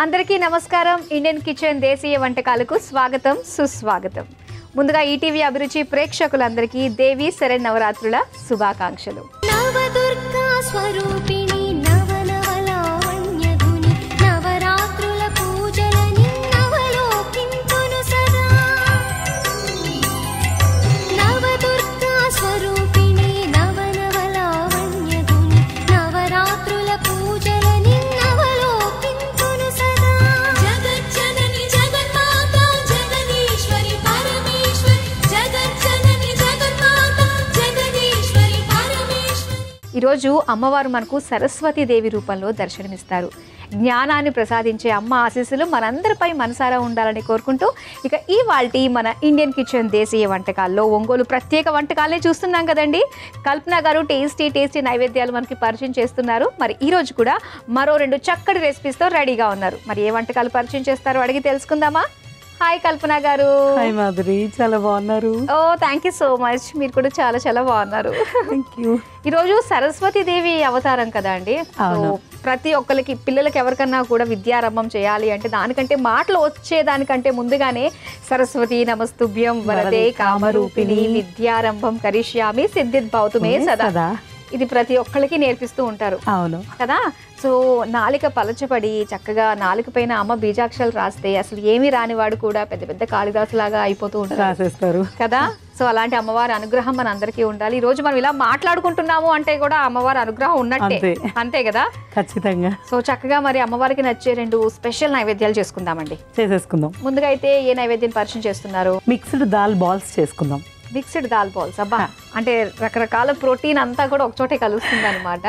అందరికీ నమస్కారం. Indian kitchen దేశీయ వంటకాలకు స్వాగతం, సుస్వాగతం. ముందుగా ఈటీవీ అభిరుచి ప్రేక్షకులందరికీ దేవి శరణ్ నవరాత్రుల శుభాకాంక్షలు. నవదుర్గా స్వరూపిణి నవనవలావణ్యధుని నవరాత్రుల పూజలని నవలోకింతును సదా. నవదుర్గా స్వరూపిణి నవనవలావణ్యధుని నవరాత్రుల పూజలని నవలోకింతును సదా. జగజ్జనని జగన్మాత జగదీశ్వరి పరమేశ్వరి జగజ్జనని జగన్మాత జగదీశ్వరి పరమేశ్వరి. ఈరోజు అమ్మవారు మనకు సరస్వతీదేవి రూపంలో దర్శనమిస్తారు. జ్ఞానాన్ని ప్రసాదించే అమ్మ ఆశీస్సులు మనందరిపై మనసారా ఉండాలని కోరుకుంటూ ఇక ఇవాల్టి మన ఇండియన్ కిచెన్ దేశీయ వంటకాల్లో ఒంగోలు ప్రత్యేక వంటకాలనే చూస్తున్నాం కదండి. కల్పన గారు టేస్టీ నైవేద్యాలు మనకి పరిచయం చేస్తున్నారు. మరి ఈ రోజు కూడా మరో 2 చక్కటి రెసిపీస్తో రెడీగా ఉన్నారు. మరి ఏ వంటకాలు పరిచయం చేస్తారో అడిగి తెలుసుకుందామా? హాయ్ కల్పన గారు. హాయ్ మాధురి, చాలా బాగున్నారు. ఓ థ్యాంక్ యూ సో మచ్. మీరు కూడా చాలా బాగున్నారు. Thank you. ఈరోజు సరస్వతీదేవి అవతారం కదా అండి. ప్రతి ఒక్కరికి పిల్లలకి ఎవరికన్నా కూడా విద్యారంభం చేయాలి అంటే దానికంటే మాటలు వచ్చేదానికంటే ముందుగానే సరస్వతి నమస్తుభ్యం వరదే కామరూపిణి విద్యారంభం కరిష్యామి సిద్ధిద్భవతు మే సదా. ఇది ప్రతి ఒక్కరికి నేర్పిస్తూ ఉంటారు. అవును కదా. సో నాలిక పలచబడి చక్కగా నాలిక పైన అమ్మ బీజాక్షరాలు రాస్తే అసలు ఏమీ రానివాడు కూడా పెద్ద కాళిదాసు లాగా అయిపోతూ ఉంటారు కదా. సో అలాంటి అమ్మవారి అనుగ్రహం మన అందరికీ ఉండాలి. ఈ రోజు మనం ఇలా మాట్లాడుకుంటున్నాము అంటే కూడా అమ్మవారి అనుగ్రహం ఉన్నట్టే, అంతే కదా. ఖచ్చితంగా. సో చక్కగా మరి అమ్మవారికి నచ్చే 2 స్పెషల్ నైవేద్యాలు చేసుకుందామండి. చేసేసుకుందాం. ముందుగా అయితే ఏ నైవేద్యం పరిచయం చేస్తున్నారు? మిక్స్డ్ దాల్ బాల్స్ చేసుకుందాం. Mixed dal balls. అబ్బా, అంటే రకరకాల ప్రోటీన్ అంతా కూడా ఒకచోటే కలుస్తుంది అనమాట.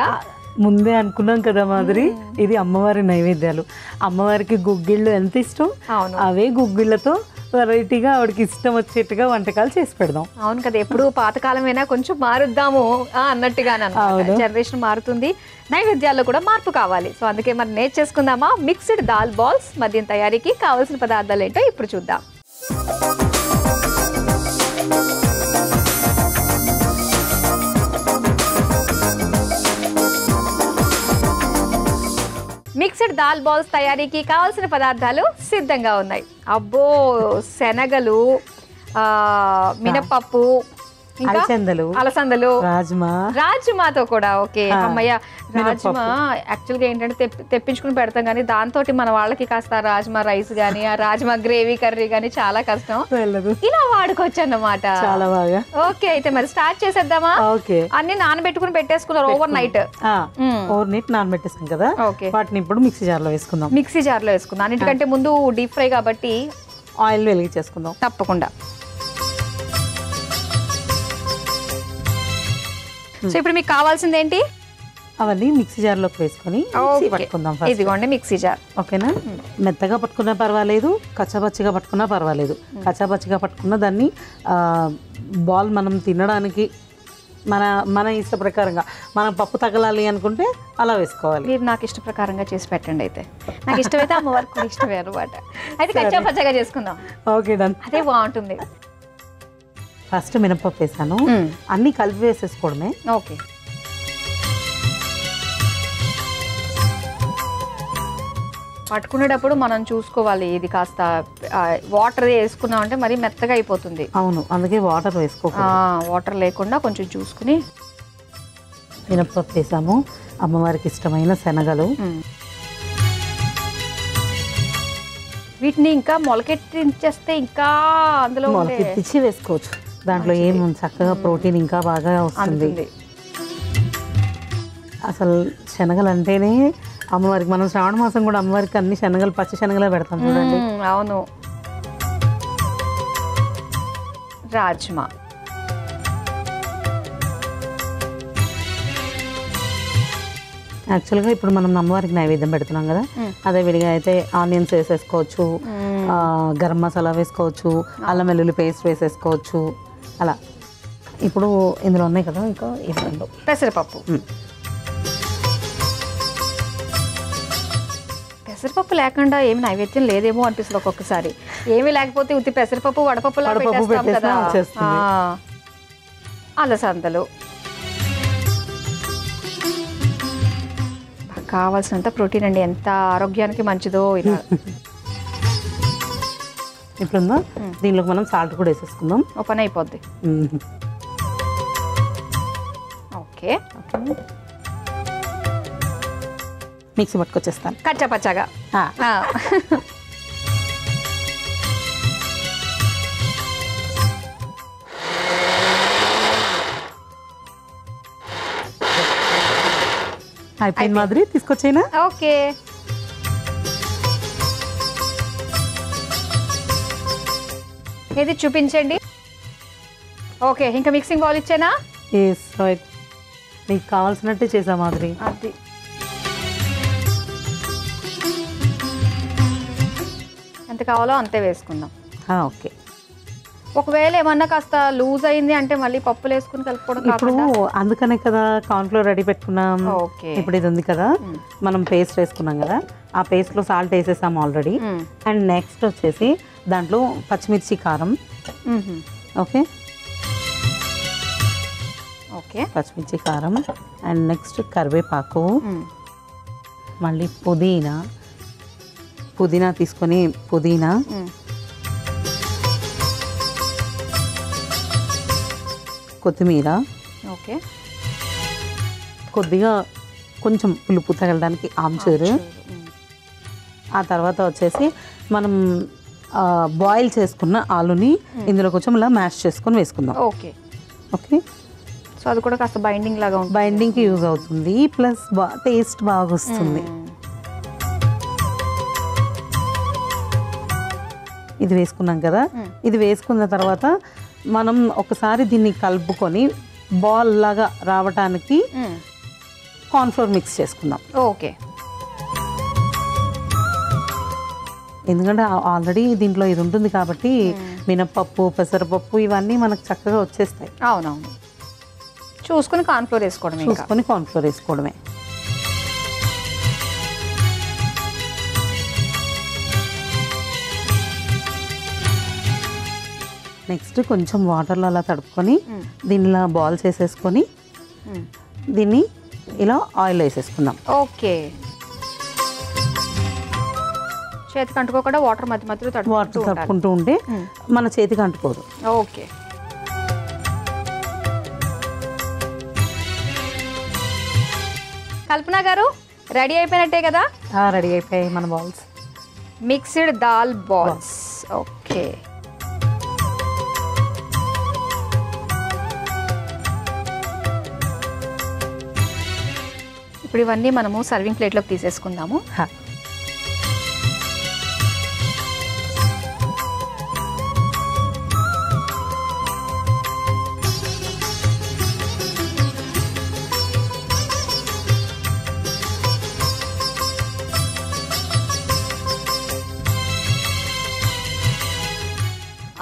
ముందే అనుకున్నాం కదా మాధురి, ఇది అమ్మవారి నైవేద్యాలు. అమ్మవారికి గుగ్గిళ్ళు ఎంత ఇష్టం, అవే గుగ్గిళ్ళతో వెరైటీగా ఆవిడకి ఇష్టం వచ్చేట్టుగా వంటకాలు చేసి పెడదాం. అవును కదా. ఎప్పుడు పాతకాలమైనా కొంచెం మారుద్దాము అన్నట్టుగానే. జనరేషన్ మారుతుంది, నైవేద్యాల్లో కూడా మార్పు కావాలి. సో అందుకే మరి నేర్చేసుకుందామా మిక్స్డ్ దాల్ బాల్స్. మద్యం తయారీకి కావాల్సిన పదార్థాలు ఏంటో ఇప్పుడు చూద్దాం. మిక్స్డ్ దాల్ బాల్స్ తయారీకి కావాల్సిన పదార్థాలు సిద్ధంగా ఉన్నాయి. అబ్బో, శనగలు, మినపప్పు, అలసందలు, రాజ్మాతో కూడా. ఓకే అమ్మయ్య, రాజ్మా యాక్చువల్గా ఏంటంటే తెప్పించుకుని పెడతాం కానీ దాంతో మన వాళ్ళకి కాస్త రాజ్మా రైస్ గానీ ఆ రాజ్మా గ్రేవీ కర్రీ గానీ చాలా కష్టం. ఇలా వాడుకోవచ్చు అన్నమాట. చాలా బాగా. ఓకే అయితే మరి స్టార్ట్ చేసేద్దామా? అన్ని నానబెట్టుకుని పెట్టేసుకున్నారు ఓవర్ నైట్ నానబెట్టేసాం కదా. ఓకే, వాటిని ఇప్పుడు మిక్సీ జార్ లో వేసుకుందాం. మిక్సీ జార్ లో వేసుకుందాం. అన్నిటికంటే ముందు డీప్ ఫ్రై కాబట్టి ఆయిల్ వెలిగించేసుకుందాం. తప్పకుండా. సో ఇప్పుడు మీకు కావాల్సింది ఏంటి? అవన్నీ మిక్సీ జార్లోకి వేసుకొని పట్టుకుందాం. ఇదిగోండి మిక్సీ జార్. ఓకేనా? మెత్తగా పట్టుకున్నా పర్వాలేదు, కచ్చాపచ్చిగా పట్టుకున్నా పర్వాలేదు. కచ్చాపచ్చిగా పట్టుకున్న దాన్ని బాల్ మనం తినడానికి మన ఇష్ట ప్రకారంగా, మనం పప్పు తగలాలి అనుకుంటే అలా వేసుకోవాలి. మీరు నాకు ఇష్ట ప్రకారంగా చేసి పెట్టండి. అయితే నాకు ఇష్టమైతే అమ్మవారికి కూడా ఇష్టమే అనమాట. అయితే కచ్చాపచ్చగా చేసుకుందాం. Okay done. అదే బాగుంటుంది. ఫస్ట్ మినపప్పు వేసాను, అన్ని కలిపి వేసేసుకోవడమే. ఓకే. పట్టుకునేటప్పుడు మనం చూసుకోవాలి, ఇది కాస్త వాటర్ వేసుకున్నాం అంటే మరి మెత్తగా అయిపోతుంది. అవును, అందుకే వాటర్ వేసుకోవాలి. వాటర్ లేకుండా కొంచెం చూసుకుని మినపప్పు వేసాము. అమ్మవారికి ఇష్టమైన శనగలు, వీటిని ఇంకా మొలకెట్టించేస్తే ఇంకా అందులో మొలకెత్తించి వేసుకోవచ్చు. దాంట్లో ఏం చక్కగా ప్రోటీన్ ఇంకా బాగా వస్తుంది. అసలు శనగలు అంటేనే అమ్మవారికి, మనం శ్రావణ మాసం కూడా అమ్మవారికి అన్ని శనగలు, పచ్చి శనగలే పెడతాం చూడండి. అవును. రాజ్మా, యాక్చువల్గా ఇప్పుడు మనం అమ్మవారికి నైవేద్యం పెడుతున్నాం కదా, అదే విడిగా అయితే ఆనియన్స్ వేసేసుకోవచ్చు, గరం మసాలా వేసుకోవచ్చు, అల్లం వెల్లుల్లి పేస్ట్ వేసేసుకోవచ్చు. అలా ఇప్పుడు ఇందులో ఉన్నాయి కదా ఇంకా ఇవ్వండి. పెసరపప్పు. పెసరపప్పు లేకుండా ఏమి నైవేద్యం లేదేమో అనిపిస్తుంది ఒక్కొక్కసారి. ఏమీ లేకపోతే ఉత్తి పెసరపప్పు వడపప్పు పెట్టేస్తాం కదా. అలసందలు, కావాల్సినంత ప్రోటీన్ అండి, ఎంత ఆరోగ్యానికి మంచిదో ఇలా. ఇప్పుడుందా దీనిలోకి మనం సాల్ట్ కూడా వేసేసుకుందాం. ఓపెన్ అయిపోద్ది. ఓకే మిక్సీ పట్టుకొచ్చేస్తాను కచ్చా పచ్చాగా. అయిపోయింది మాదిరి, తీసుకొచ్చేనా? ఓకే. ఇది చూపించండి. ఓకే, ఇంకా మిక్సింగ్ బౌల్ ఇచ్చేనా? ఎస్ రైట్, నీకు కావాల్సినట్టే చేసా మాదిరి. అది ఎంత కావాలో అంతే వేసుకుందాం. ఓకే. ఒకవేళ ఏమన్నా కాస్త లూజ్ అయింది అంటే మళ్ళీ పప్పులు వేసుకుని కలుపుకోవడం ఇప్పుడు అందుకనే కదా కార్న్ఫ్లోర్ రెడీ పెట్టుకున్నాం. ఓకే. ఇప్పుడు ఇది ఉంది కదా, మనం పేస్ట్ వేసుకున్నాం కదా, ఆ పేస్ట్లో సాల్ట్ వేసేసాం ఆల్రెడీ. అండ్ నెక్స్ట్ వచ్చేసి దాంట్లో పచ్చిమిర్చి కారం. ఓకే ఓకే, పచ్చిమిర్చి కారం. అండ్ నెక్స్ట్ కరివేపాకు, మళ్ళీ పుదీనా తీసుకొని పుదీనా, కొత్తిమీర. ఓకే. కొద్దిగా కొంచెం పులుపు తగలడానికి ఆమ్చూరు. ఆ తర్వాత వచ్చేసి మనం బాయిల్ చేసుకున్న ఆలుని ఇందులో కొంచెం ఇలా మ్యాష్ చేసుకొని వేసుకుందాం. Okay okay. సో అది కూడా కాస్త బైండింగ్ లాగా ఉంటుంది. బైండింగ్కి యూజ్ అవుతుంది, ప్లస్ టేస్ట్ బాగా వస్తుంది. ఇది వేసుకున్నాం కదా, ఇది వేసుకున్న తర్వాత మనం ఒకసారి దీన్ని కలుపుకొని బాల్ లాగా రావటానికి కార్న్ఫ్లోర్ మిక్స్ చేసుకుందాం. ఓకే. ఎందుకంటే ఆల్రెడీ దీంట్లో ఇది ఉంటుంది కాబట్టి మినప్పప్పు, పెసరపప్పు ఇవన్నీ మనకు చక్కగా వచ్చేస్తాయి. అవునవును, చూసుకుని కార్న్ఫ్లోర్ వేసుకోవడమే. చూసుకొని కార్న్ఫ్లోర్ వేసుకోవడమే. నెక్స్ట్ కొంచెం వాటర్లో అలా తడుపుకొని దీనిలో బాల్స్ వేసేసుకొని దీన్ని ఇలా ఆయిల్ వేసేసుకుందాం. ఓకే. చేతికి అంటుకోకుండా వాటర్ మధ్య మధ్యలో తడుపుకుంటూ ఉంటే మన చేతికి అంటుకోదు. ఓకే. కల్పన గారు రెడీ అయిపోయినట్టే కదా? రెడీ అయిపోయాయి మన balls, mixed dal balls. Okay. ఇప్పుడు ఇవన్నీ మనము సర్వింగ్ ప్లేట్లోకి తీసేసుకుందాము.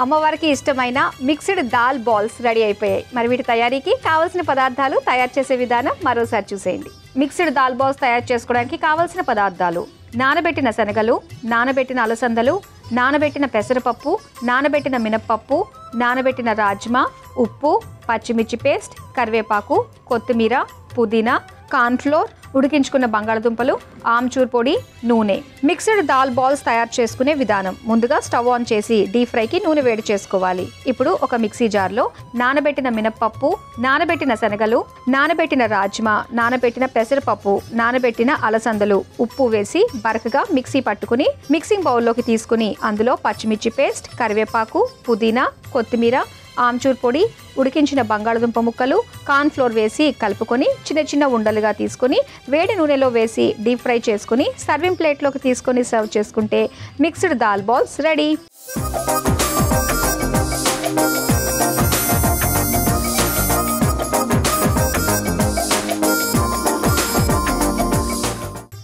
అమ్మవారికి ఇష్టమైన మిక్స్డ్ దాల్ బాల్స్ రెడీ అయిపోయాయి. మరి వీటి తయారీకి కావాల్సిన పదార్థాలు, తయారు చేసే విధానం మరోసారి చూసేయండి. మిక్స్డ్ దాల్ బాల్స్ తయారు చేసుకోవడానికి కావాల్సిన పదార్థాలు: నానబెట్టిన శనగలు, నానబెట్టిన అలసందలు, నానబెట్టిన పెసరపప్పు, నానబెట్టిన మినప్పప్పు, నానబెట్టిన రాజ్మా, ఉప్పు, పచ్చిమిర్చి పేస్ట్, కరివేపాకు, కొత్తిమీర, పుదీనా, కార్న్ఫ్లోర్, ఉడికించుకున్న బంగాళదుంపలు, ఆమ్చూర్ పొడి, నూనె. మిక్స్డ్ దాల్ బాల్స్ తయారు చేసుకునే విధానం: ముందుగా స్టవ్ ఆన్ చేసి డీప్ ఫ్రైకి నూనె వేడి చేసుకోవాలి. ఇప్పుడు ఒక మిక్సీ జార్లో నానబెట్టిన మినప్పప్పు, నానబెట్టిన శనగలు, నానబెట్టిన రాజ్మా, నానబెట్టిన పెసరపప్పు, నానబెట్టిన అలసందలు, ఉప్పు వేసి బరకగా మిక్సీ పట్టుకుని మిక్సింగ్ బౌల్లోకి తీసుకుని అందులో పచ్చిమిర్చి పేస్ట్, కరివేపాకు, పుదీనా, కొత్తిమీర, ఆమ్చూర్ పొడి, ఉడికించిన బంగాళదుంప ముక్కలు, కార్న్ఫ్లోర్ వేసి కలుపుకొని చిన్న చిన్న ఉండలుగా తీసుకొని వేడి నూనెలో వేసి డీప్ ఫ్రై చేసుకుని సర్వింగ్ ప్లేట్లోకి తీసుకొని సర్వ్ చేసుకుంటే mixed dal balls ready.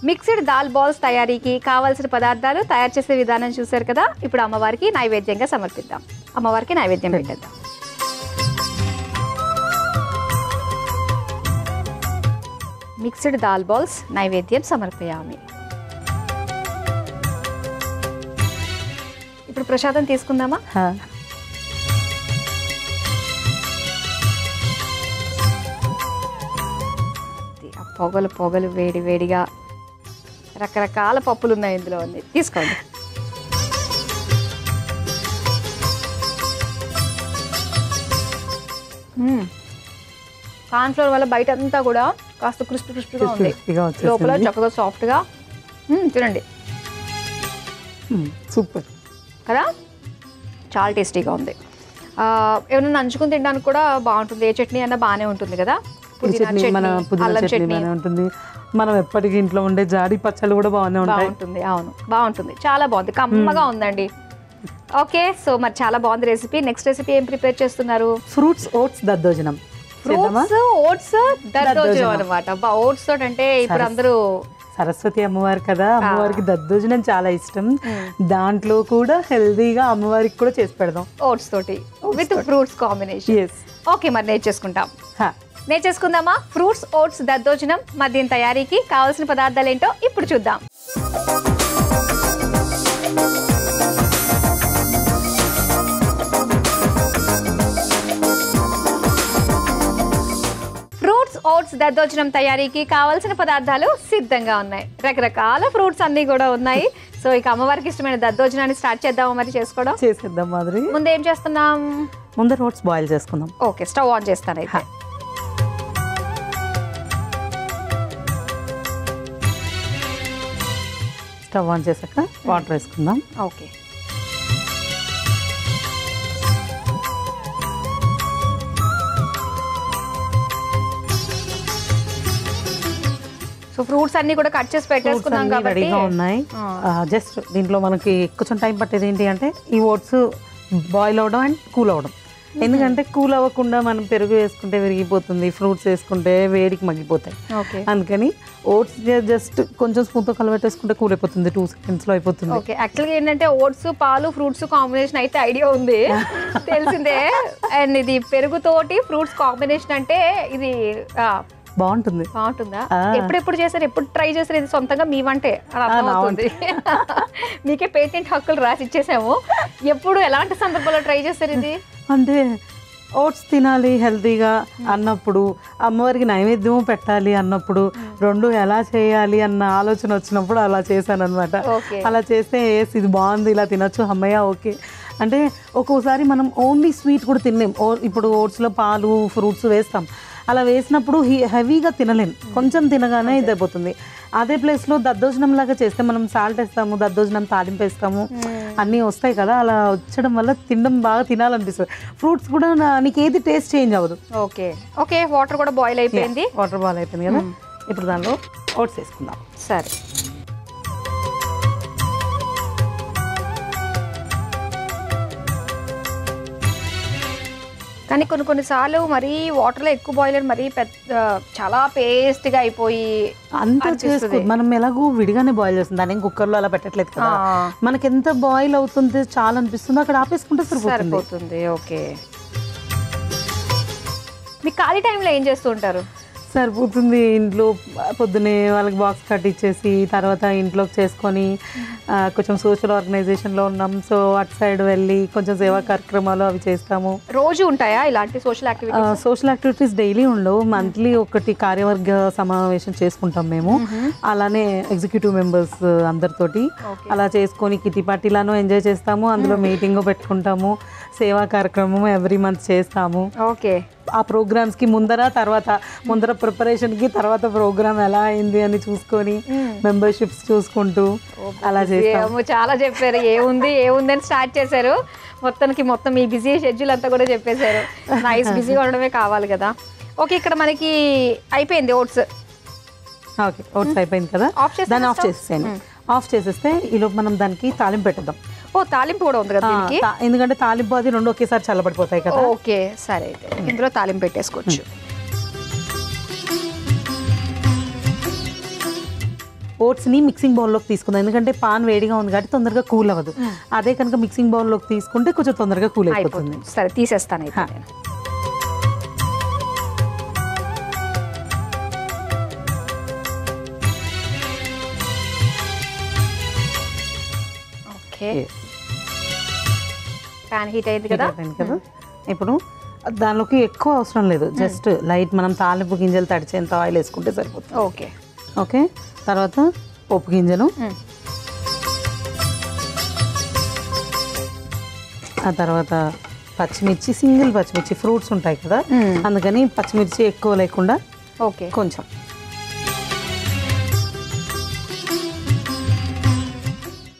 Mixed dal balls తయారీకి కావాల్సిన పదార్థాలు, తయారు చేసే విధానం చూశారు కదా. ఇప్పుడు అమ్మవారికి నైవేద్యంగా సమర్పిద్దాం. అమ్మవారికి నైవేద్యం పెట్టేద్దాం. మిక్స్డ్ దాల్ బాల్స్ నైవేద్యం సమర్పయామి. ఇప్పుడు ప్రసాదం తీసుకుందామా? పొగలు పొగలు వేడి వేడిగా రకరకాల పప్పులు ఉన్నాయి ఇందులో అన్ని. తీసుకోండి. కార్న్ఫ్లోర్ వల్ల బయట అంతా కూడా కాస్త క్రిస్పీగా ఉంది, లోపల చక్కగా సాఫ్ట్గా. తినండి. సూపర్ కదా, చాలా టేస్టీగా ఉంది. ఏమైనా నంచుకుని తినడానికి కూడా బాగుంటుంది. ఏ చట్నీ అన్నా బాగానే ఉంటుంది కదా. పుదీనా చట్నీ ఉంటుంది. మనం ఎప్పటికీ ఇంట్లో ఉండే జాడి పచ్చళ్ళు కూడా బాగానే బాగుంటుంది. అవును, బాగుంటుంది. చాలా బాగుంది, కమ్మగా ఉందండి. ఓకే, సో మరి చాలా బాగుంది రెసిపీ. నెక్స్ట్ రెసిపీ ఏం ప్రిపేర్ చేస్తున్నారు? ఫ్రూట్స్ ఓట్స్ దద్దోజనం. ఫ్రూట్స్ ఓట్స్ దద్దోజనం అనమాట. ఓట్స్ తోటి అంటే ఇప్పుడు అందరూ సరస్వతి అమ్మవారు కదా, అమ్మవారికి దద్దోజనం చాలా ఇష్టం. దాంట్లో కూడా హెల్దీగా అమ్మవారికి కూడా చేసి పెడదాం ఓట్స్ తోటి విత్ ఫ్రూట్స్ కాంబినేషన్. ఓకే, మరి నేర్చేసుకుంటాం. నేర్చేసుకుందామా? ఫ్రూట్స్ ఓట్స్ దద్దోజనం. మరి దీని తయారీకి కావాల్సిన పదార్థాలు ఏంటో ఇప్పుడు చూద్దాం. ఓట్స్ దద్దోజనం తయారీకి కావాల్సిన పదార్థాలు సిద్ధంగా ఉన్నాయి. రకరకాల ఫ్రూట్స్ అన్ని కూడా ఉన్నాయి. సో ఇక అమ్మవారికి ఇష్టమైన దద్దోజనాన్ని స్టార్ట్ చేద్దామా? మరి చేసేద్దాం మాదిరి. ముందు ఏం చేస్తున్నాం? ముందు ఓట్స్ బాయిల్ చేసుకుందాం. ఓకే, స్టవ్ ఆన్ చేస్తాను అయితే. స్టవ్ ఆన్ చేశాక వాటర్ వేసుకుందాం. ఓకే, సో ఫ్రూట్స్ అన్ని కూడా కట్ చేసి పెట్టేసుకున్నాం కాబట్టి రెడీగా ఉన్నాయి. జస్ట్ దీంట్లో మనకి కొంచెం టైం పట్టేది ఏంటి అంటే ఈ ఓట్స్ బాయిల్ అవడం అండ్ కూల్ అవడం. ఎందుకంటే కూల్ అవ్వకుండా మనం పెరుగు వేసుకుంటే విరిగిపోతుంది, ఫ్రూట్స్ వేసుకుంటే వేడికి మగ్గిపోతాయి. అందుకని ఓట్స్ జస్ట్ కొంచెం స్పూన్తో కలబెట్టేసుకుంటే కూల్ అయిపోతుంది, 2 seconds లో అయిపోతుంది. ఓకే, యాక్చువల్గా ఏంటంటే ఓట్స్ పాలు ఫ్రూట్స్ కాంబినేషన్ అయితే ఐడియా ఉంది, తెలిసిందే. అండ్ ఇది పెరుగుతోటి ఫ్రూట్స్ కాంబినేషన్ అంటే ఇది బాగుంటుంది. బాగుంటుందా? ఎప్పుడెప్పుడు చేశారు, ఎప్పుడు ట్రై చేశారు? ఇది సొంతంగా మీ వంటే అని అర్థమవుతుంది. మీకే పేటెంట్ హక్కులు రాసి ఇచ్చేసాము. ఎప్పుడు ఎలాంటి సందర్భంలో ట్రై చేశారు ఇది? అంటే ఓట్స్ తినాలి హెల్తీగా అన్నప్పుడు, అమ్మవారికి నైవేద్యం పెట్టాలి అన్నప్పుడు, రెండు ఎలా చేయాలి అన్న ఆలోచన వచ్చినప్పుడు అలా చేశాను అనమాట. అలా చేస్తే ఇది బాగుంది, ఇలా తినొచ్చు, అమ్మయ్య ఓకే. అంటే ఒక్కోసారి మనం ఓన్లీ స్వీట్ కూడా తినలేం. ఇప్పుడు ఓట్స్లో పాలు ఫ్రూట్స్ వేస్తాం, అలా వేసినప్పుడు హెవీగా తినలేం, కొంచెం తినగానే ఇది అయిపోతుంది. అదే ప్లేస్లో దద్దోజనం లాగా చేస్తే మనం సాల్ట్ వేస్తాము, దద్దోజనం తాలింపు వేస్తాము, అన్నీ వస్తాయి కదా. అలా వచ్చడం వల్ల తినడం బాగా తినాలనిపిస్తుంది. ఫ్రూట్స్ కూడా నీకు ఏది టేస్ట్ చేంజ్ అవ్వదు. ఓకే ఓకే, వాటర్ కూడా బాయిల్ అయిపోయింది. వాటర్ బాయిల్ అయిపోయింది కదా, ఇప్పుడు దానిలో ఓట్స్ వేసుకుందాం. సరే, కానీ కొన్నిసార్లు మరీ వాటర్లో ఎక్కువ బాయిల్ అని మరీ చాలా పేస్ట్గా అయిపోయి అంతా చేసుకో. మనం ఎలాగో విడిగానే బాయిల్ చేస్తుంది, దాని కుక్కర్లో అలా పెట్టట్లేదు కదా. మనకి ఎంత బాయిల్ అవుతుంది చాలా అనిపిస్తుందో అక్కడ ఆపేసుకుంటే సరిపోతుంది. ఓకే, మీ ఖాళీ టైంలో ఏం చేస్తూ ఉంటారు? సరిపోతుంది. ఇంట్లో పొద్దునే వాళ్ళకి బాక్స్ కట్టించేసి తర్వాత ఇంట్లోకి చేసుకొని కొంచెం సోషల్ ఆర్గనైజేషన్లో ఉన్నాం, సో అటు సైడ్ వెళ్ళి కొంచెం సేవా కార్యక్రమాలు అవి చేస్తాము. రోజు ఉంటాయా ఇలాంటి social activities? Social activities daily ఉండవు, మంత్లీ ఒకటి కార్యవర్గ సమావేశం చేసుకుంటాం మేము. అలానే ఎగ్జిక్యూటివ్ మెంబర్స్ అందరితోటి అలా చేసుకొని కిటీ పార్టీలను ఎంజాయ్ చేస్తాము. అందులో మీటింగ్ పెట్టుకుంటాము, సేవా కార్యక్రమం ఎవ్రీ మంత్ చేస్తాము. ఓకే, ఆ ప్రోగ్రామ్స్కి ముందర ప్రిపరేషన్కి తర్వాత ప్రోగ్రామ్ ఎలా అయింది అని చూసుకొని మెంబర్షిప్స్ చూసుకుంటూ అలా చేస్తాము. చాలా చెప్పారు, ఏముంది అని స్టార్ట్ చేశారు. మొత్తం ఈ బిజీ షెడ్యూల్ అంతా కూడా చెప్పేశారు. నైస్, బిజీగా ఉండడమే కావాలి కదా. ఓకే, ఇక్కడ మనకి అయిపోయింది ఓట్స్. ఓకే, ఓట్స్ అయిపోయింది కదా, దాన్ని ఆఫ్ చేసేసాను. ఆఫ్ చేసేస్తే ఈలోపు మనం దానికి తాలింపు పెట్టేద్దాం. ఓ, తాలింపు కూడా ఉంది కదా, ఎందుకంటే తాలింపు అది రెండు ఒకేసారి చల్లబడిపోతాయి కదా. ఓకే, సరే అయితే ఇందులో తాలింపు పెట్టేసుకోవచ్చు. ఓట్స్ని మిక్సింగ్ బౌల్లోకి తీసుకుందాం, ఎందుకంటే పాన్ వేడిగా ఉంది కాబట్టి తొందరగా కూల్ అవ్వదు. అదే కనుక మిక్సింగ్ బౌల్లోకి తీసుకుంటే కొంచెం తొందరగా కూల్ అయిపోతుంది. సరే, తీసేస్తాను అయితే. ఓకే, ప్యాన్ హీట్ అయింది కదా. ఇప్పుడు దానిలోకి ఎక్కువ అవసరం లేదు, జస్ట్ లైట్ మనం తాలింపు గింజలు తడిచేంత ఆయిల్ వేసుకుంటే సరిపోతుంది. ఓకే ఓకే, తర్వాత పోపు గింజలు, ఆ తర్వాత పచ్చిమిర్చి, సింగిల్ పచ్చిమిర్చి, ఫ్రూట్స్ ఉంటాయి కదా అందుకని పచ్చిమిర్చి ఎక్కువ లేకుండా ఓకే కొంచెం,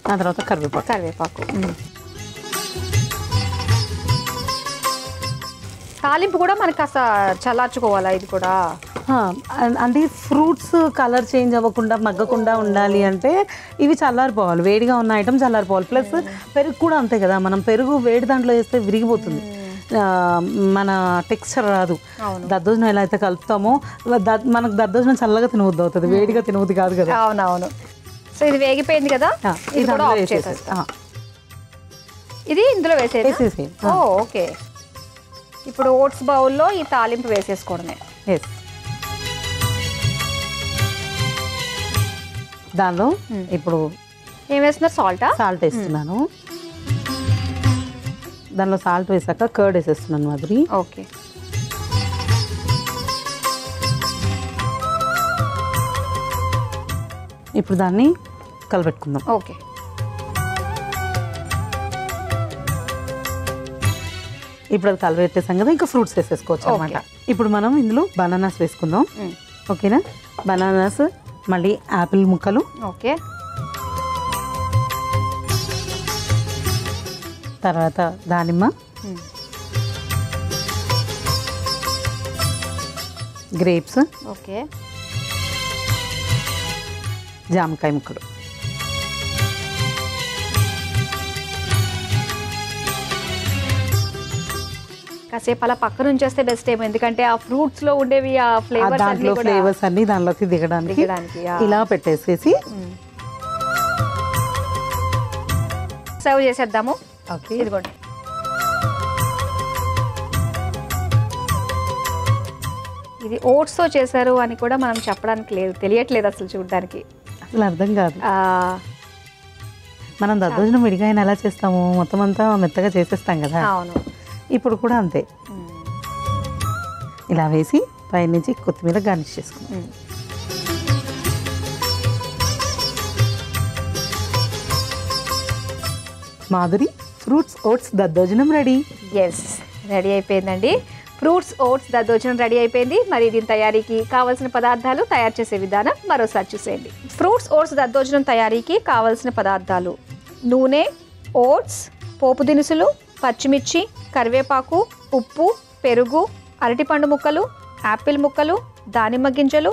ఆ తర్వాత కరివేపాకు. తాలింపు కూడా మనకి కాస్త చల్లార్చుకోవాలా ఇది కూడా? అంటే ఫ్రూట్స్ కలర్ చేంజ్ అవ్వకుండా మగ్గకుండా ఉండాలి అంటే ఇవి చల్లారిపోవాలి, వేడిగా ఉన్న ఐటమ్ చల్లారిపోవాలి. ప్లస్ పెరుగు కూడా అంతే కదా, మనం పెరుగు వేడి దాంట్లో వేస్తే విరిగిపోతుంది, మన టెక్స్చర్ రాదు. దద్దోజనం ఎలా అయితే కలుపుతామో మనకు దద్దోజనం చల్లగా తినవద్దు అవుతుంది, వేడిగా తినవద్దు కాదు కదా. అవునవును. సో ఇది వేగిపోయింది కదా, ఇది కూడా ఆఫ్ చేసేస్తా. ఇది ఇందులో వేసేసి ఓకే. ఇప్పుడు ఓట్స్ బౌల్లో ఈ తాలింపు వేసేసుకోవడమే. దానిలో ఇప్పుడు ఏం వేస్తున్నారు? సాల్ట్ వేస్తున్నాను. దానిలో సాల్ట్ వేసాక కర్డ్ వేసేస్తున్నాను మాదిరి. ఓకే. ఇప్పుడు దాన్ని కలబెట్టుకుందాం. ఓకే. ఇప్పుడు అది కలబెట్టేసాం కదా, ఇంకా ఫ్రూట్స్ వేసేసుకోవచ్చు అనమాట. ఇప్పుడు మనం ఇందులో బనానాస్ వేసుకుందాం. ఓకేనా? బనానాస్, మళ్ళీ యాపిల్ ముక్కలు, ఓకే, తర్వాత దానిమ్మ, గ్రేప్స్, ఓకే, జామకాయ ముక్కలు. కాసేపు అలా పక్కన ఉంచేస్తే బెస్ట్ ఏమో, ఎందుకంటే ఆ ఫ్రూట్స్ లో ఉండేవి ఆ ఫ్లేవర్స్ అన్ని దానిలోకి దిగడానికి ఇలా పెట్టేసేసి సర్వ్ చేసేద్దాము. ఓకే, ఇదిగోండి. ఇది ఓట్స్ తో చేశారు అని కూడా మనం చెప్పడానికి లేదు, తెలియట్లేదు అసలు చూడడానికి, అసలు అర్థం కాదు. మనం దద్దోజనం విడిగా అయినా ఎలా చేస్తాము, మొత్తం అంతా మెత్తగా చేసేస్తాం కదా. అవును. ఇప్పుడు కూడా అంతే, ఇలా వేసి పైనుంచి కొత్తిమీర గార్నిష్ చేసుకుందాం. మాధురి, ఫ్రూట్స్ ఓట్స్ దద్దోజనం రెడీ. రెడీ అయిపోయిందండి. ఫ్రూట్స్ ఓట్స్ దద్దోజనం రెడీ అయిపోయింది. మరి దీని తయారీకి కావాల్సిన పదార్థాలు, తయారు చేసే విధానం మరోసారి చూసేయండి. ఫ్రూట్స్ ఓట్స్ దద్దోజనం తయారీకి కావాల్సిన పదార్థాలు: నూనె, ఓట్స్, పోపు దినుసులు, పచ్చిమిర్చి, కరివేపాకు, ఉప్పు, పెరుగు, అరటిపండు ముక్కలు, యాపిల్ ముక్కలు, దానిమ్మ గింజలు,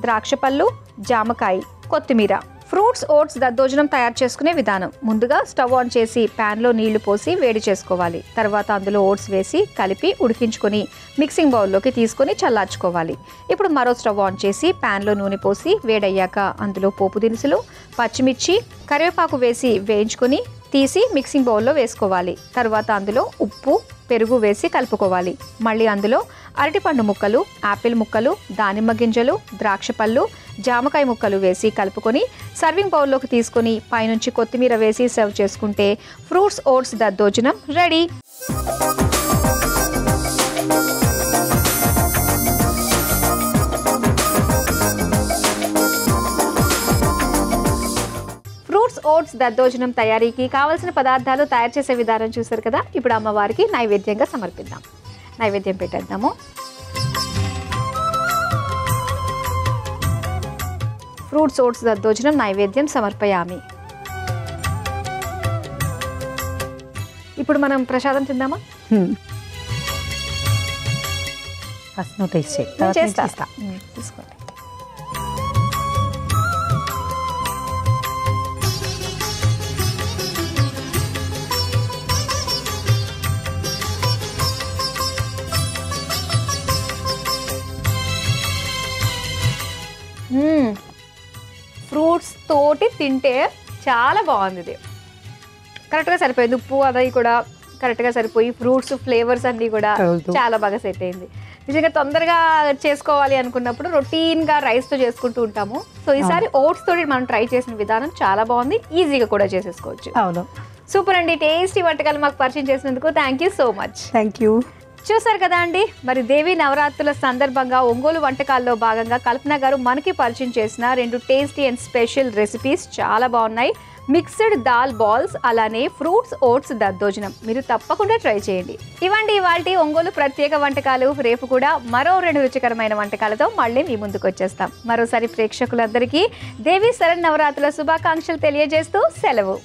ద్రాక్ష పళ్ళు, జామకాయ, కొత్తిమీర. ఫ్రూట్స్ ఓట్స్ దద్దోజనం తయారు చేసుకునే విధానం: ముందుగా స్టవ్ ఆన్ చేసి ప్యాన్లో నీళ్లు పోసి వేడి చేసుకోవాలి. తర్వాత అందులో ఓట్స్ వేసి కలిపి ఉడికించుకొని మిక్సింగ్ బౌల్లోకి తీసుకొని చల్లార్చుకోవాలి. ఇప్పుడు మరో స్టవ్ ఆన్ చేసి ప్యాన్లో నూనె పోసి వేడయ్యాక అందులో పోపు దినుసులు, పచ్చిమిర్చి, కరివేపాకు వేసి వేయించుకొని తీసి మిక్సింగ్ బౌల్లో వేసుకోవాలి. తర్వాత అందులో ఉప్పు, పెరుగు వేసి కలుపుకోవాలి. మళ్ళీ అందులో అరటిపండు ముక్కలు, యాపిల్ ముక్కలు, దానిమ్మ గింజలు, ద్రాక్ష పళ్ళు, జామకాయ ముక్కలు వేసి కలుపుకొని సర్వింగ్ బౌల్లోకి తీసుకొని పైనుంచి కొత్తిమీర వేసి సర్వ్ చేసుకుంటే ఫ్రూట్స్ ఓట్స్ దద్దోజనం రెడీ. ఫ్రూట్స్ ఓట్స్ దద్దోజనం తయారీకి కావాల్సిన పదార్థాలు, తయారు చేసే విధానం చూసారు కదా. ఇప్పుడు అమ్మవారికి నైవేద్యంగా సమర్పిద్దాం. నైవేద్యం పెట్టేద్దాము. ఫ్రూట్స్ ఓట్స్ దద్దోజనం నైవేద్యం సమర్పయామి. ఇప్పుడు మనం ప్రసాదం తిందామా? ఫస్ట్ నువ్వు టేస్ట్ చేయి, నేను చేస్తా. తీసుకోండి. ఫ్రూట్స్ తోటి తింటే చాలా బాగుంది. ఇది కరెక్ట్గా సరిపోయింది. ఉప్పు అది కూడా కరెక్ట్గా సరిపోయి ఫ్రూట్స్ ఫ్లేవర్స్ అన్నీ కూడా చాలా బాగా సెట్ అయింది. నిజంగా తొందరగా చేసుకోవాలి అనుకున్నప్పుడు రొటీన్గా రైస్తో చేసుకుంటూ ఉంటాము. సో ఈసారి ఓట్స్ తోటి మనం ట్రై చేసిన విధానం చాలా బాగుంది, ఈజీగా కూడా చేసేసుకోవచ్చు. అవును, సూపర్ అండి. టేస్టీ వంటకాలు మాకు పరిచయం చేసినందుకు thank you so much. Thank you. చూసారు కదా అండి, మరి దేవి నవరాత్రుల సందర్భంగా ఒంగోలు వంటకాల్లో భాగంగా కల్పన గారు మనకి పరిచయం చేసిన 2 టేస్టీ అండ్ స్పెషల్ రెసిపీస్ చాలా బాగున్నాయి. మిక్స్డ్ దాల్ బాల్స్, అలానే ఫ్రూట్స్ ఓట్స్ దద్దోజనం. మీరు తప్పకుండా ట్రై చేయండి. ఇవ్వండి ఇవాల్టి ఒంగోలు ప్రత్యేక వంటకాలు. రేపు కూడా మరో 2 రుచికరమైన వంటకాలతో మళ్ళీ మీ ముందుకు వచ్చేస్తాం. మరోసారి ప్రేక్షకులందరికీ దేవి శరన్నవరాత్రుల శుభాకాంక్షలు తెలియజేస్తూ సెలవు.